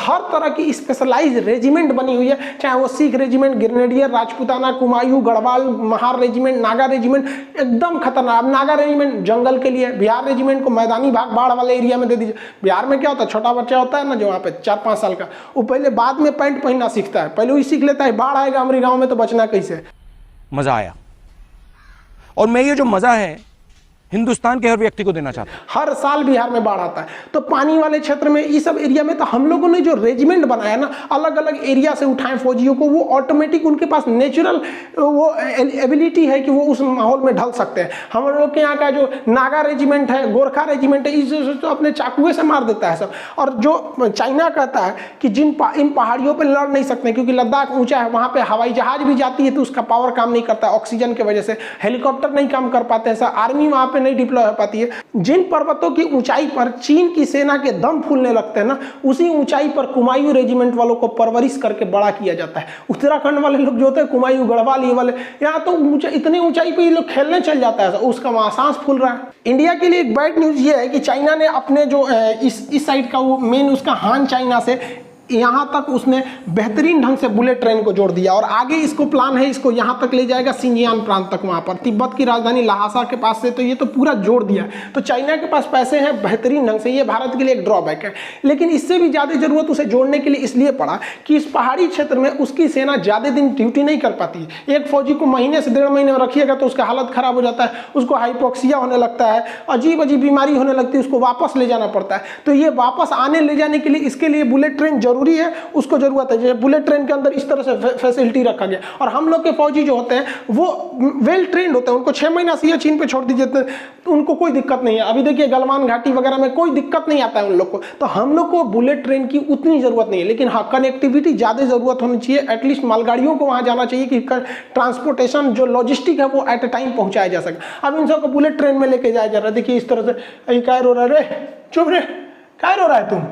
हर तरह की specialise regiment बनी हुई है, चाहे वो Sikh regiment, grenadier, Rajputana, Kumaon, Garhwal, Mahar regiment, Naga regiment, एकदम खतरनाक। अब नागा रेजिमेंट जंगल के लिए, बिहार रेजिमेंट को मैदानी भाग बाढ़ वाले एरिया में दे दीजिए। बिहार में क्या होता है, छोटा बच्चा होता है ना जो वहाँ पे 4-5 साल का, वो पहले बाद में पैंट पहनना सीखता है, पहले वही सीख लेता है, बाढ़ आएगा हमारे गाँव में तो बचना कैसे। मजा आया, और मैं ये जो मजा है हिंदुस्तान के हर व्यक्ति को देना चाहता हूं। हर साल बिहार में बाढ़ आता है, तो पानी वाले क्षेत्र में इस सब एरिया में तो हम लोगों ने जो रेजिमेंट बनाया ना, अलग अलग एरिया से उठाए फौजियों को, वो ऑटोमेटिक उनके पास नेचुरल वो एबिलिटी है कि वो उस माहौल में ढल सकते हैं। हम लोग के यहाँ का जो नागा रेजिमेंट है, गोरखा रेजिमेंट है, इस तो अपने चाकुए से मार देता है सब। और जो चाइना कहता है कि इन पहाड़ियों पर लड़ नहीं सकते क्योंकि लद्दाख ऊंचा है, वहाँ पे हवाई जहाज भी जाती है तो उसका पावर काम नहीं करता ऑक्सीजन की वजह से, हेलीकॉप्टर नहीं काम कर पाते हैं, आर्मी वहाँ नहीं डिप्लॉय हो पाती है। जिन पर्वतों की ऊंचाई पर चीन की सेना के दम फूलने लगते हैं ना, उसी ऊंचाई पर कुमायूं रेजिमेंट वालों को परवरिश करके बड़ा किया जाता है। उत्तराखंड वाले लोग जो होते हैं, कुमायूं, गढ़वाल, ये वाले, यहाँ तो इतनी ऊंचाई पे ये लोग खेलने चल जाता है, उसका वहां सांस फूल रहा है। इंडिया के लिए एक बैड न्यूज ये है कि चाइना ने अपने जो इस साइड का वो मेन उसका हान चाइना से यहाँ तक उसने बेहतरीन ढंग से बुलेट ट्रेन को जोड़ दिया, और आगे इसको प्लान है, इसको यहाँ तक ले जाएगा, सिंजियान प्रांत तक, वहाँ पर तिब्बत की राजधानी लहासा के पास से, तो ये तो पूरा जोड़ दिया। तो चाइना के पास पैसे हैं बेहतरीन ढंग से, ये भारत के लिए एक ड्रॉबैक है। लेकिन इससे भी ज़्यादा जरूरत उसे जोड़ने के लिए इसलिए पड़ा कि इस पहाड़ी क्षेत्र में उसकी सेना ज़्यादा दिन ड्यूटी नहीं कर पाती है। एक फौजी को महीने से 1.5 महीने में रखिएगा तो उसका हालत खराब हो जाता है, उसको हाइपोक्सिया होने लगता है, अजीब अजीब बीमारी होने लगती है, उसको वापस ले जाना पड़ता है। तो ये वापस आने ले जाने के लिए इसके लिए बुलेट ट्रेन जरूरी है, उसको जरूरत है। जैसे बुलेट ट्रेन के अंदर इस तरह से फैसिलिटी रखा गया, और हम लोग के फौजी जो होते हैं वो वेल ट्रेंड होते हैं, उनको 6 महीना सियाचिन पे छोड़ दीजिए तो उनको कोई दिक्कत नहीं है। अभी देखिए गलवान घाटी वगैरह में कोई दिक्कत नहीं आता है उन लोग को, तो हम लोग को बुलेट ट्रेन की उतनी जरूरत नहीं है। लेकिन हाँ, कनेक्टिविटी ज्यादा जरूरत होनी चाहिए, एटलीस्ट मालगाड़ियों को वहां जाना चाहिए कि ट्रांसपोर्टेशन जो लॉजिस्टिक है वो एट ए टाइम पहुंचाया जा सके। अब इन सबको बुलेट ट्रेन में लेके जाया जा रहा है, देखिए इस तरह से। क्या रो रहा है रे, चुप रे, क्या रो रहा है तुम?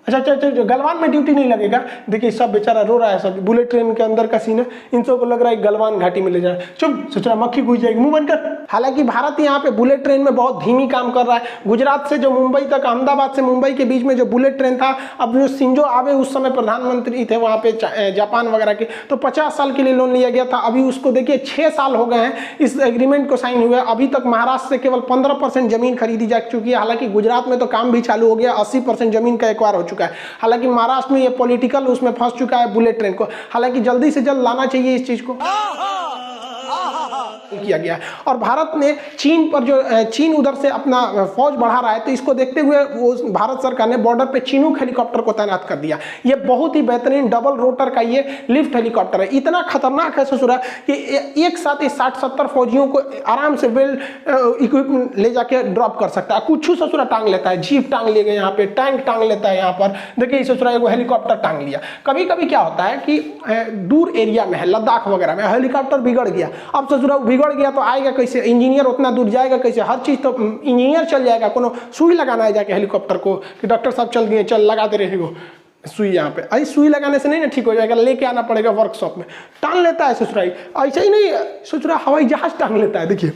अच्छा, गलवान में ड्यूटी नहीं लगेगा। देखिए सब बेचारा रो रहा है, सब बुलेट ट्रेन के अंदर का सीन है, इन सबको लग रहा है गलवान घाटी में ले जाए। चुप, सोच रहा मक्खी घुस जाएगी, मुंह बंद कर। हालांकि भारत यहाँ पे बुलेट ट्रेन में बहुत धीमी काम कर रहा है। गुजरात से जो मुंबई तक, अहमदाबाद से मुंबई के बीच में जो बुलेट ट्रेन था, अब जो शिंजो आबे उस समय प्रधानमंत्री थे वहाँ पे जापान वगैरह के, तो 50 साल के लिए लोन लिया गया था। अभी उसको देखिए 6 साल हो गए हैं इस एग्रीमेंट को साइन हुए, अभी तक महाराष्ट्र से केवल 15% जमीन खरीदी जा चुकी है। हालांकि गुजरात में तो काम भी चालू हो गया, 80% जमीन का एक्वायर हो चुका है। हालांकि महाराष्ट्र में ये पॉलिटिकल उसमें फंस चुका है बुलेट ट्रेन को, हालांकि जल्दी से जल्द लाना चाहिए इस चीज को किया गया। और भारत ने चीन पर जो चीन उधर से अपना फौज बढ़ा रहा है, तो इसको देखते हुए वो भारत सरकार ने बॉर्डर पे चिनूक हेलीकॉप्टर को तैनात कर दिया। ये बहुत ही बेहतरीन डबल रोटर का ये लिफ्ट हेलीकॉप्टर है, इतना खतरनाक है ससुरा कि एक साथ ही 60-70 फौजियों को आराम से वेल इक्विपमेंट ले जाके ड्रॉप कर सकता है। कुछ ससुरा टांग लेता है, जीप टांग ले गए यहाँ पे, टैंक टांग लेता है यहाँ पर, देखिए ससुरा एगो हेलीकॉप्टर टांग लिया। कभी कभी क्या होता है कि दूर एरिया में है, लद्दाख वगैरह में हेलीकॉप्टर बिगड़ गया, अब ससुरा बिगड़ गया तो आएगा कैसे, इंजीनियर उतना दूर जाएगा कैसे, हर चीज तो इंजीनियर चल जाएगा, कोनो सुई लगाना है जाके हेलीकॉप्टर को कि डॉक्टर साहब चल दिए, चल लगा दे रहे हो सुई यहाँ पे। अरे सुई लगाने से नहीं ना ठीक हो जाएगा, लेके आना पड़ेगा वर्कशॉप में। टांग लेता है ससुराई, ऐसा ही नहीं ससुरा हवाई जहाज टांग लेता है। देखिए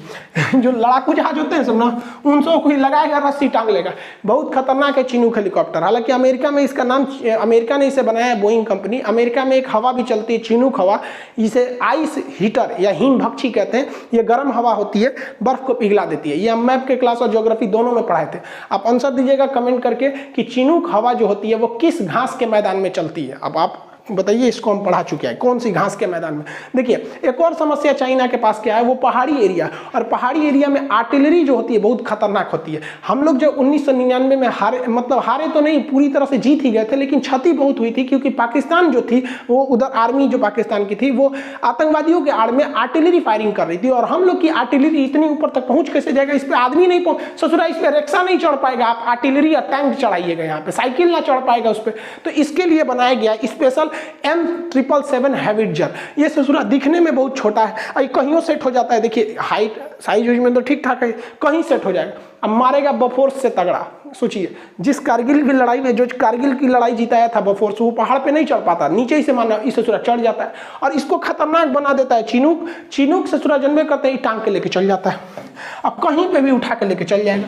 जो लड़ाकू जहाज होते हैं सब ना, उन सब कोई लगाएगा, रस्सी टांग लेगा। बहुत खतरनाक है चिनूक हेलीकॉप्टर। हालांकि अमेरिका में इसका नाम, अमेरिका ने इसे बनाया है, बोइंग कंपनी। अमेरिका में एक हवा भी चलती है चिनूक हवा, इसे आइस हीटर या हिम भक्षी कहते हैं। ये गर्म हवा होती है, बर्फ को पिघला देती है। ये हम मैप के क्लास और ज्योग्राफी दोनों में पढ़ाए थे। आप आंसर दीजिएगा कमेंट करके कि चिनूक हवा जो होती है वो किस घास के मैदान में चलती है। अब आप बताइए, इसको हम पढ़ा चुके हैं, कौन सी घास के मैदान में। देखिए एक और समस्या चाइना के पास क्या है, वो पहाड़ी एरिया, और पहाड़ी एरिया में आर्टिलरी जो होती है बहुत खतरनाक होती है। हम लोग जो 1999 में हारे, मतलब हारे तो नहीं, पूरी तरह से जीत ही गए थे, लेकिन क्षति बहुत हुई थी क्योंकि पाकिस्तान जो थी वो उधर आर्मी जो पाकिस्तान की थी वो आतंकवादियों के आड़ में आर्टिलरी फायरिंग कर रही थी। और हम लोग की आर्टिलरी इतनी ऊपर तक पहुंच कैसे जाएगा, इस पर आदमी नहीं पहुंच, ससुरा इस पर रिक्शा नहीं चढ़ पाएगा, आप आर्टिलरी या टैंक चढ़ाइएगा, यहाँ पे साइकिल ना चढ़ पाएगा उस पर। तो इसके लिए बनाया गया स्पेशल M777 हैविटजर। ये ससुरा दिखने में बहुत छोटा है, कहीं सेट हो जाता है। देखिए हाइट साइज में तो ठीक ठाक है, कहीं सेट हो जाएगा। अब मारेगा बफोर्स से तगड़ा। सोचिए जिस कारगिल की लड़ाई में, जो कारगिल की लड़ाई जिताया था बफोर्स, वो पहाड़ पे नहीं चढ़ पाता, नीचे ही से माना इस ससुरा चढ़ जाता है और इसको खतरनाक बना देता है चिनूक। चिनूक ससुरा जन्मे करते ही टांग के लेके चल जाता है, अब कहीं पे भी उठा के लेके चल जाएगा।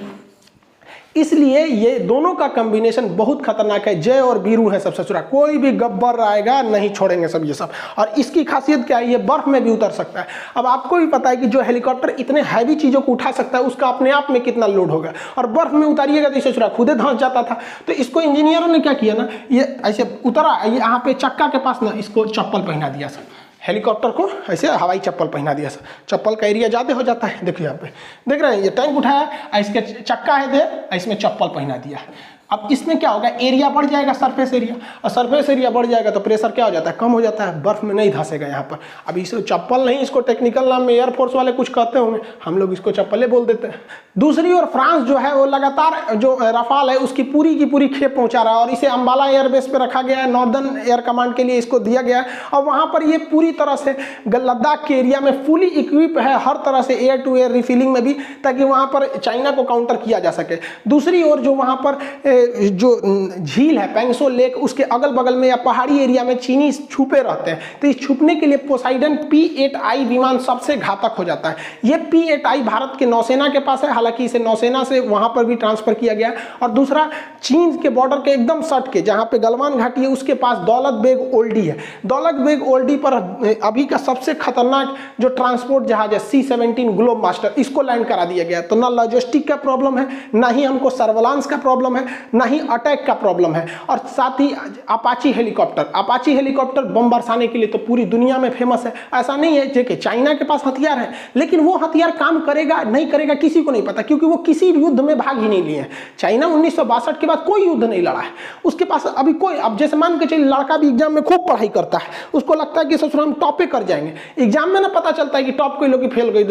इसलिए ये दोनों का कॉम्बिनेशन बहुत खतरनाक है। जय और वीरू है सब ससुरा, कोई भी गब्बर आएगा नहीं छोड़ेंगे सब ये सब। और इसकी खासियत क्या है, ये बर्फ में भी उतर सकता है। अब आपको भी पता है कि जो हेलीकॉप्टर इतने हैवी चीज़ों को उठा सकता है उसका अपने आप में कितना लोड होगा, और बर्फ में उतारिएगा तो ससुरा खुदे धंस जाता था। तो इसको इंजीनियरों ने क्या किया ना, ये ऐसे उतरा, ये यहाँ पे चक्का के पास ना इसको चप्पल पहना दिया सर, हेलीकॉप्टर को ऐसे हवाई चप्पल पहना दिया सर। चप्पल का एरिया ज़्यादा हो जाता है, देखिए यहाँ पे देख रहे हैं, ये टैंक उठाया, इसके चक्का है दे, इसमें चप्पल पहना दिया है। अब इसमें क्या होगा, एरिया बढ़ जाएगा, सरफेस एरिया, और सरफेस एरिया बढ़ जाएगा तो प्रेशर क्या हो जाता है, कम हो जाता है, बर्फ में नहीं धंसेगा यहाँ पर। अब इस चप्पल नहीं, इसको टेक्निकल नाम में एयरफोर्स वाले कुछ कहते होंगे, हम लोग इसको चप्पलें बोल देते हैं। दूसरी ओर फ्रांस जो है वो लगातार जो रफाल है उसकी पूरी की पूरी खेप पहुंचा रहा है, और इसे अम्बाला एयरबेस पे रखा गया है, नॉर्दर्न एयर कमांड के लिए इसको दिया गया है। और वहाँ पर ये पूरी तरह से लद्दाख के एरिया में फुली इक्विप है, हर तरह से एयर टू एयर रिफिलिंग में भी, ताकि वहाँ पर चाइना को काउंटर किया जा सके। दूसरी ओर जो वहाँ पर जो झील है पेंगसो लेक, उसके अगल बगल में या पहाड़ी एरिया में चीनी छुपे रहते हैं, तो इस छुपने के लिए पोसाइडन P-8I विमान सबसे घातक हो जाता है। ये P-8I भारत के नौसेना के पास है, हालांकि इसे नौसेना से वहां पर भी ट्रांसफर किया गया है। और दूसरा, चीन के बॉर्डर के एकदम सट के जहां पे गलवान घाटी है उसके पास दौलत बेग ओल्डी है। दौलत बेग ओल्डी पर अभी का सबसे खतरनाक जो ट्रांसपोर्ट जहाज है C-17 ग्लोब मास्टर, इसको लैंड करा दिया गया। तो ना लॉजिस्टिक का प्रॉब्लम है, ना ही हमको सर्वेलांस का प्रॉब्लम है, ना ही अटैक का प्रॉब्लम है। और साथ ही अपाची हेलीकॉप्टर बम बरसाने के लिए तो पूरी दुनिया में फेमस है। ऐसा नहीं है कि चाइना के पास हथियार है, लेकिन वो हथियार काम करेगा नहीं करेगा किसी को नहीं पता, क्योंकि वो किसी युद्ध में भाग ही नहीं लिए हैं। चाइना 1962 के बाद कोई युद्ध नहीं लड़ा है, उसके पास अभी कोई, अब जैसे मान के चलिए लड़का भी एग्जाम में खूब पढ़ाई करता है, उसको लगता है कि ससुर हम टॉप पे कर जाएंगे, एग्जाम में ना पता चलता है कि टॉप कोई लोग फेल गई,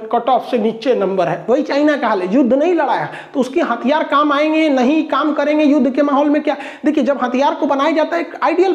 कट ऑफ से नीचे नंबर है। वही चाइना का हाल है, युद्ध नहीं लड़ाया तो उसके हथियार काम आएंगे नहीं, काम करेंगे युद्ध के माहौल में क्या। देखिए, जब हथियार को बनाया जाता है एक आइडियल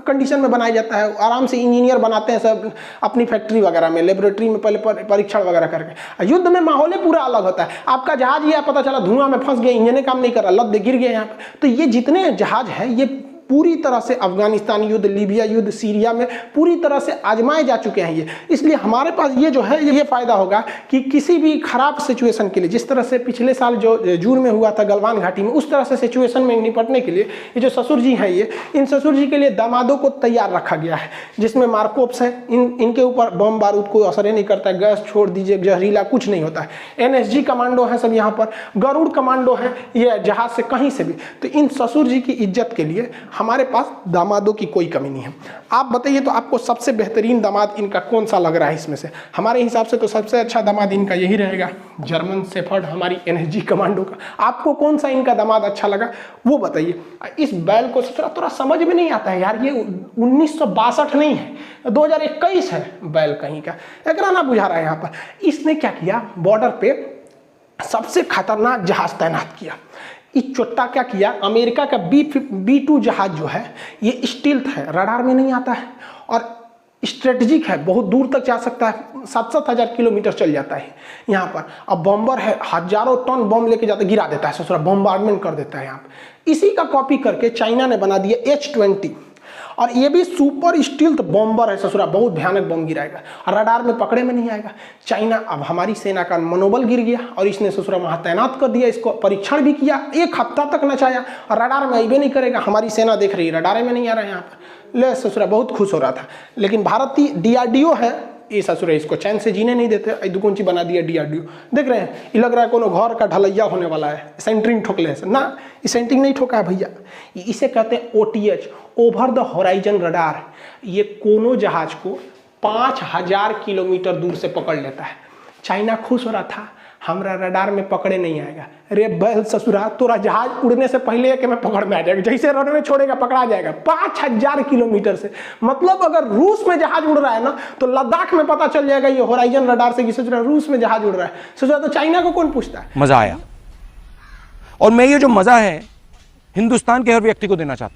कंडीशन में बनाया जाता है, आराम से इंजीनियर बनाते हैं सब अपनी फैक्ट्री वगैरह में, लेबोरेटरी में पहले परीक्षण वगैरह करके। युद्ध में माहौल पूरा अलग होता है। आपका जहाज ये पता चला धुआं में फंस गया, इंजन काम नहीं कर रहा, लद गिर गया यहाँ पे। तो ये जितने जहाज है ये पूरी तरह से अफगानिस्तान युद्ध, लीबिया युद्ध, सीरिया में पूरी तरह से आजमाए जा चुके हैं ये। इसलिए हमारे पास ये जो है ये फायदा होगा कि किसी भी खराब सिचुएशन के लिए, जिस तरह से पिछले साल जो जून में हुआ था गलवान घाटी में, उस तरह से सिचुएशन में निपटने के लिए ये जो ससुर जी हैं, ये इन ससुर जी के लिए दामादों को तैयार रखा गया है, जिसमें मार्कोप्स है, इनके ऊपर बम बारूद कोई असर ही नहीं करता है, गैस छोड़ दीजिए, जहरीला कुछ नहीं होता है। NSG कमांडो है सब यहाँ पर, गरुड़ कमांडो है, ये जहाज से कहीं से भी। तो इन ससुर जी की इज्जत के लिए हमारे पास दामादों की कोई कमी नहीं है। आप बताइए तो आपको सबसे बेहतरीन दामाद इनका कौन सा लग रहा है इसमें से? हमारे हिसाब से तो सबसे अच्छा दामाद इनका यही रहेगा, जर्मन शेफर्ड, हमारी NSG कमांडो का। आपको कौन सा इनका दामाद अच्छा लगा वो बताइए। इस बैल को थोड़ा समझ में नहीं आता है यार, ये 1962 नहीं है, 2021 है बैल कहीं का, एक ना बुझा रहा है यहाँ पर। इसने क्या किया, बॉर्डर पे सबसे खतरनाक जहाज तैनात किया। इस चोट्टा क्या किया, अमेरिका का B-2 जहाज जो है ये स्टील्थ है, रडार में नहीं आता है और स्ट्रेटजिक है, बहुत दूर तक जा सकता है, 7-7 हज़ार किलोमीटर चल जाता है यहाँ पर। अब बॉम्बर है, हजारों टन बम लेके जाता, गिरा देता है ससुरा, बम्बार्डमेंट कर देता है यहाँ पर। इसी का कॉपी करके चाइना ने बना दिया H-20, और ये भी सुपर स्टील्थ बॉम्बर है ससुरा, बहुत भयानक बम गिराएगा, रडार में पकड़े में नहीं आएगा। चाइना, अब हमारी सेना का मनोबल गिर गया और इसने ससुरा वहां तैनात कर दिया, इसको परीक्षण भी किया, 1 हफ्ता तक नचाया, और रडार में आइबे नहीं करेगा। हमारी सेना देख रही है रडार में नहीं आ रहा है यहाँ पर, ले ससुरा बहुत खुश हो रहा था। लेकिन भारतीय DRDO है, ये ससुरे इसको चैन से जीने नहीं देते, दुकुंची बना दिया DRDO। देख रहे हैं, ये लग रहा है कोनो घर का ढलैया होने वाला है, सेंटरिंग ठोकले से ना, ये सेंटरिंग नहीं ठोका है भैया, इसे कहते हैं OTH, over the horizon radar. ये कोनो जहाज को 5000 किलोमीटर दूर से पकड़ लेता है। चाइना खुश हो रहा था, हमरा रडार में पकड़े नहीं आएगा। रे बैल ससुरा, तोरा जहाज उड़ने से पहले कि मैं पकड़ में आ जाएगा, जैसे रनवे छोड़ेगा पकड़ा जाएगा 5000 किलोमीटर से। मतलब अगर रूस में जहाज उड़ रहा है ना, तो लद्दाख में पता चल जाएगा ये होराइजन रडार से कि ससुरा रूस में जहाज उड़ रहा है। ससुरा तो चाइना को कौन पूछता है। मजा आया, और मैं ये जो मजा है हिंदुस्तान के हर व्यक्ति को देना चाहता हूं।